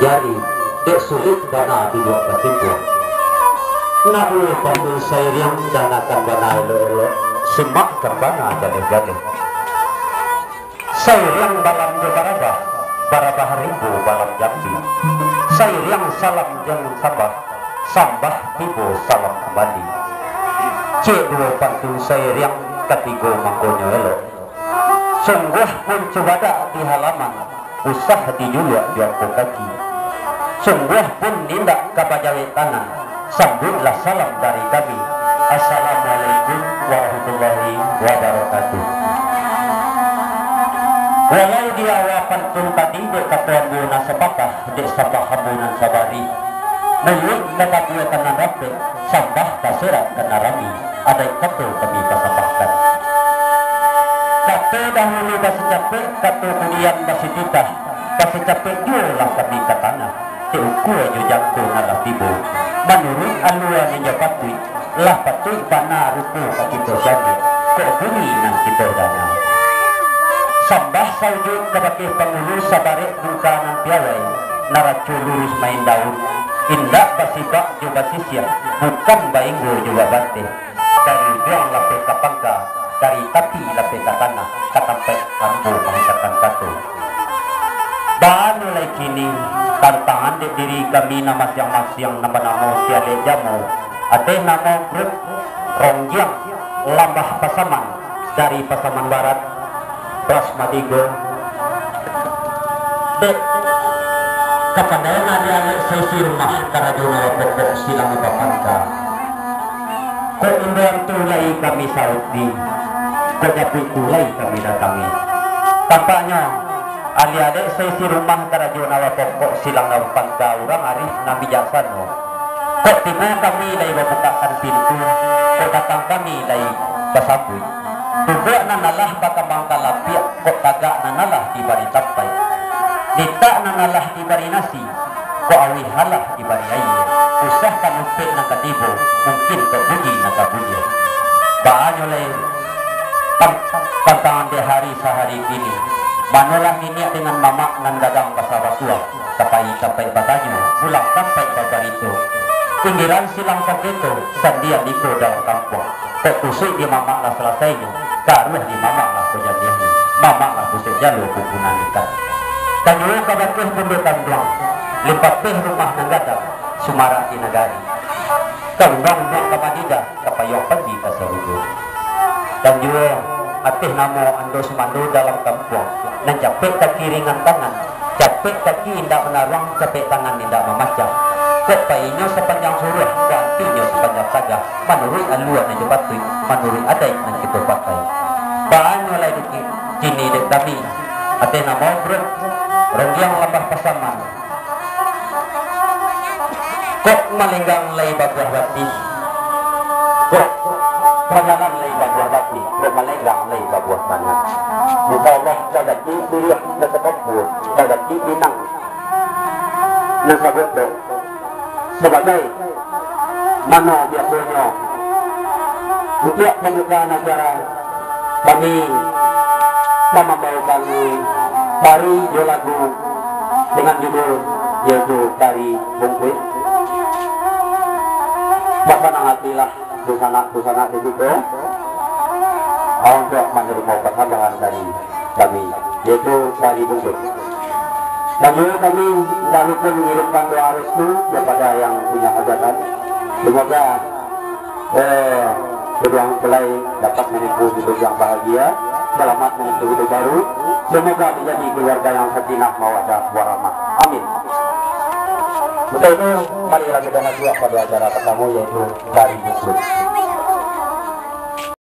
menjadi dek sulit bana dibuat kesimpulan. Nabi pandu sayang janakan bana elo semak terbana jadi sayang dalam barabah ribu balam jambi sayang salam jangan sambah tibu salam kembali cik dua pandu sayang ketiga mangkonya elo sungguh pun cubada di halaman usah dijulak jual kaki sungguh pun nindak kapajawi tangan sambutlah salam dari kami. Assalamualaikum warahmatullahi wabarakatuh. Walau dia wapan pun tadi dek katuan guna sepatah dek sabah hamunan sabari mulut lekat dua kanan rapi sambah kaserak kena rami ada katu kami kasabahkan katu dahulu kasih capek katu kemudian kasih titah kasih capek jualah kami ke tanah diukur jujangku nalah tibu menurut aluan yang japati lah patui panah rupu kita jadi kok bunyi nang kita dana sambah saujud kepada pengurus sabarik bukanan piawai naracu lurus main daun indak basibak juga sisya bukan bainggo juga bante dari juang lapis kapangka dari tapi lapis ke tanah katampai kampu mengatakan satu bahan mulai kini tantangan di diri kami nama siang-siang nama-nama tiada jamu ada nama grup Rongjang Lambah Pasaman dari Pasaman Barat Prasmadigo dek kapandaian ada sesi rumah karajuna wapok silang bapanka kok indang tulai kami saudi kok nyapi tulai kami datangi tampaknya ali adek sesi rumah karajuna wapok silang bapanka orang arif nabi jaksano kok tiba kami dari membukakan pintu kok datang kami dari basabui tubuk nanalah baka mangkalapi kok kagak nanalah di bari tapai ditak nanalah di bari nasi kok awi halah di bari air usah kamu pek nak katibo mungkin kok bunyi nak bunyi bahanyo lain tantangan di hari sehari ini manolah ini dengan mamak nan dagang basah-basua sampai batanyo pulang sampai babar itu pinggiran silang itu sandian di dalam kampung kok kusik di mamak lah selesainya karuh di mamak lah kejadiannya mamak lah kusik jalur kumpulan ikan kanyulah kabakih pundukan doang lipat peh rumah nanggada sumarak di negari kandang doang kamadida kapayong pagi kasarudo dan juga atih namo ando sumando dalam kampung dan capek kaki ringan tangan capek kaki indah menarang capek tangan indah memacam kepainya sepanjang suruh kuantinya sepanjang saga menurut aluan yang jepatui menurut adai yang kita pakai bahan mulai kini dek kami atih namo grup Rongjang Lambah Pasaman kok malinggang lay babuah bati kok panjangan lay babuah bati kok malinggang lay babuah tangan muka Allah kadaki dilihat nasekopur kadaki binang nasabot do sebagai mana biasanya setiap pembukaan acara kami membawakan tari lagu dengan judul yaitu tari bungkui bahkan hatilah busana di situ untuk menerima persembahan dari kami yaitu tari bungkui. Dan juga kami lalu pun mengirimkan doa restu kepada yang punya hajatan semoga kedua mempelai dapat menempuh hidup yang bahagia selamat menempuh hidup baru semoga menjadi keluarga yang sakinah mawaddah warahmah amin. Betul itu mari kita dua pada acara pertama yaitu tari bungkui.